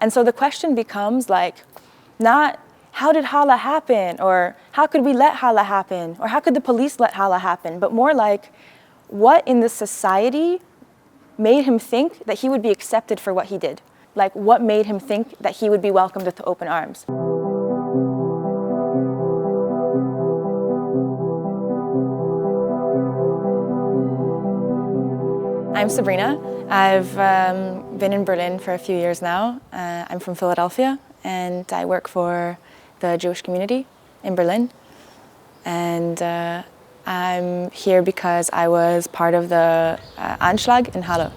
And so the question becomes like, not how did Halle happen, or how could we let Halle happen, or how could the police let Halle happen, but more like, what in the society made him think that he would be accepted for what he did? Like, what made him think that he would be welcomed with open arms? I'm Sabrina. I've been in Berlin for a few years now. I'm from Philadelphia, and I work for the Jewish community in Berlin. And I'm here because I was part of the Anschlag in Halle.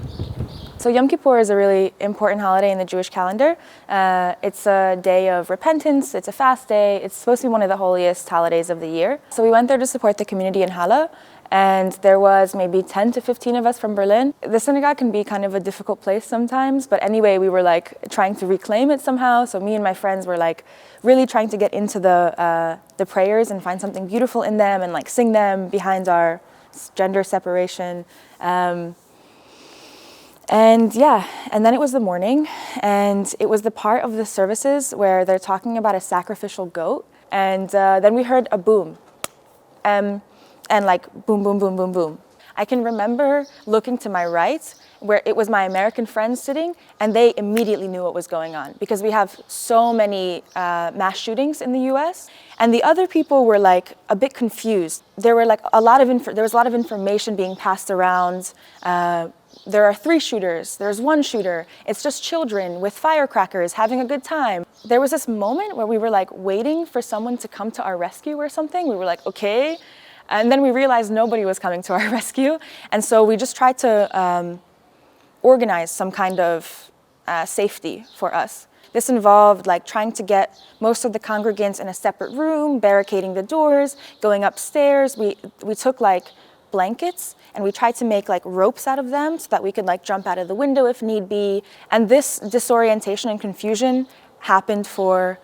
So Yom Kippur is a really important holiday in the Jewish calendar. It's a day of repentance, it's a fast day, it's supposed to be one of the holiest holidays of the year. So we went there to support the community in Halle, and there was maybe 10 to 15 of us from Berlin. The synagogue can be kind of a difficult place sometimes, but anyway, we were like trying to reclaim it somehow. So me and my friends were like really trying to get into the prayers and find something beautiful in them and like sing them behind our gender separation. And then it was the morning, and it was the part of the services where they're talking about a sacrificial goat, and then we heard a boom, and like boom, boom, boom, boom, boom. I can remember looking to my right, where it was my American friends sitting, and they immediately knew what was going on, because we have so many mass shootings in the US, and the other people were like a bit confused. There were like there was a lot of information being passed around. There are 3 shooters, there's 1 shooter, it's just children with firecrackers having a good time. There was this moment where we were like waiting for someone to come to our rescue or something. We were like, okay. And then we realized nobody was coming to our rescue. And so we just tried to organize some kind of safety for us. This involved like trying to get most of the congregants in a separate room, barricading the doors, going upstairs. We took like blankets, and we tried to make like ropes out of them so that we could like jump out of the window if need be. And this disorientation and confusion happened for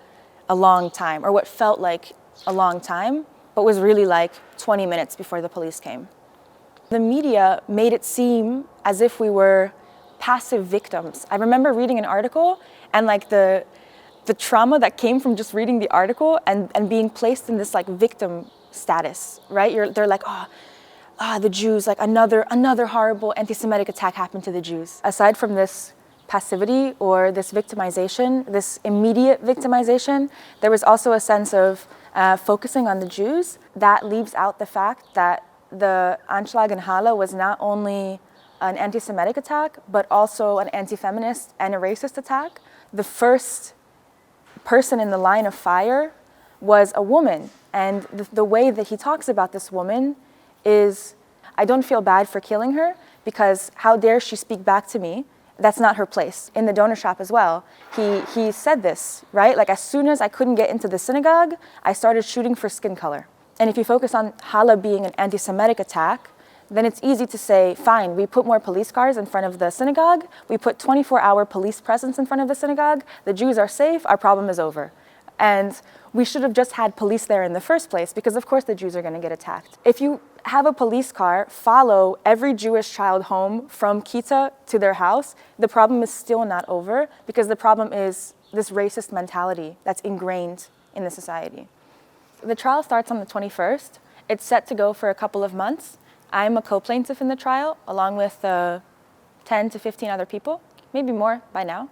a long time, or what felt like a long time, but was really like 20 minutes before the police came. The media made it seem as if we were passive victims. I remember reading an article, and like the trauma that came from just reading the article and being placed in this like victim status, right? They're like, the Jews, like another horrible anti-Semitic attack happened to the Jews. Aside from this passivity or this victimization, this immediate victimization, there was also a sense of focusing on the Jews. That leaves out the fact that the Anschlag in Halle was not only an anti-Semitic attack, but also an anti-feminist and a racist attack. The first person in the line of fire was a woman, and the way that he talks about this woman is, I don't feel bad for killing her, because how dare she speak back to me? That's not her place. In the donor shop as well, he said this, right? Like, as soon as I couldn't get into the synagogue, I started shooting for skin color. And if you focus on Halle being an anti-Semitic attack, then it's easy to say, fine, we put more police cars in front of the synagogue, we put 24-hour police presence in front of the synagogue, the Jews are safe, our problem is over. And we should have just had police there in the first place, because of course the Jews are going to get attacked. If you have a police car follow every Jewish child home from Kita to their house, the problem is still not over, because the problem is this racist mentality that's ingrained in the society. The trial starts on the 21st. It's set to go for a couple of months. I'm a co-plaintiff in the trial, along with 10 to 15 other people, maybe more by now.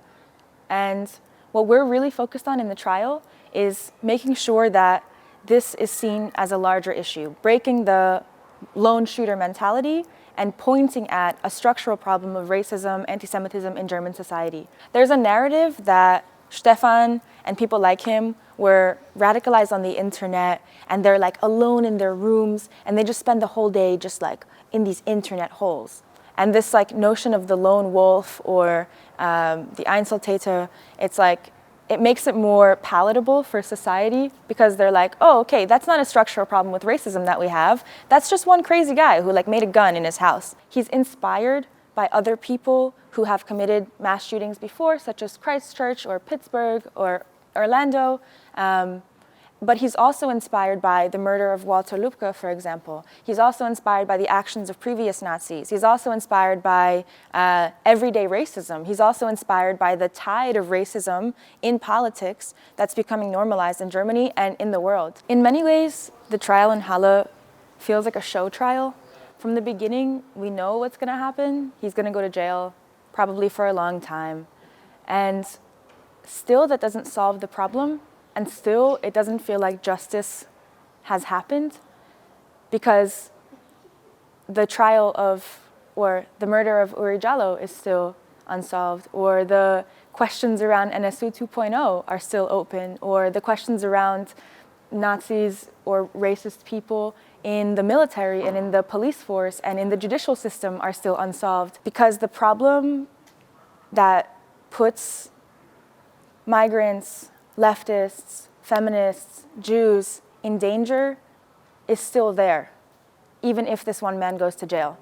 And what we're really focused on in the trial is making sure that this is seen as a larger issue, breaking the lone shooter mentality and pointing at a structural problem of racism, anti-Semitism in German society. There's a narrative that Stefan and people like him were radicalized on the internet, and they're like alone in their rooms, and they just spend the whole day just like in these internet holes. And this like notion of the lone wolf or the Einzeltäter, it's like, it makes it more palatable for society, because they're like, oh, okay, that's not a structural problem with racism that we have. That's just one crazy guy who like made a gun in his house. He's inspired by other people who have committed mass shootings before, such as Christchurch or Pittsburgh or Orlando. But he's also inspired by the murder of Walter Lübcke, for example. He's also inspired by the actions of previous Nazis. He's also inspired by everyday racism. He's also inspired by the tide of racism in politics that's becoming normalized in Germany and in the world. In many ways, the trial in Halle feels like a show trial. From the beginning, we know what's going to happen. He's going to go to jail, probably for a long time. And still, that doesn't solve the problem. And still, it doesn't feel like justice has happened, because the trial of, or the murder of Uri Jallo is still unsolved, or the questions around NSU 2.0 are still open, or the questions around Nazis or racist people in the military and in the police force and in the judicial system are still unsolved. Because the problem that puts migrants, leftists, feminists, Jews in danger is still there, even if this one man goes to jail.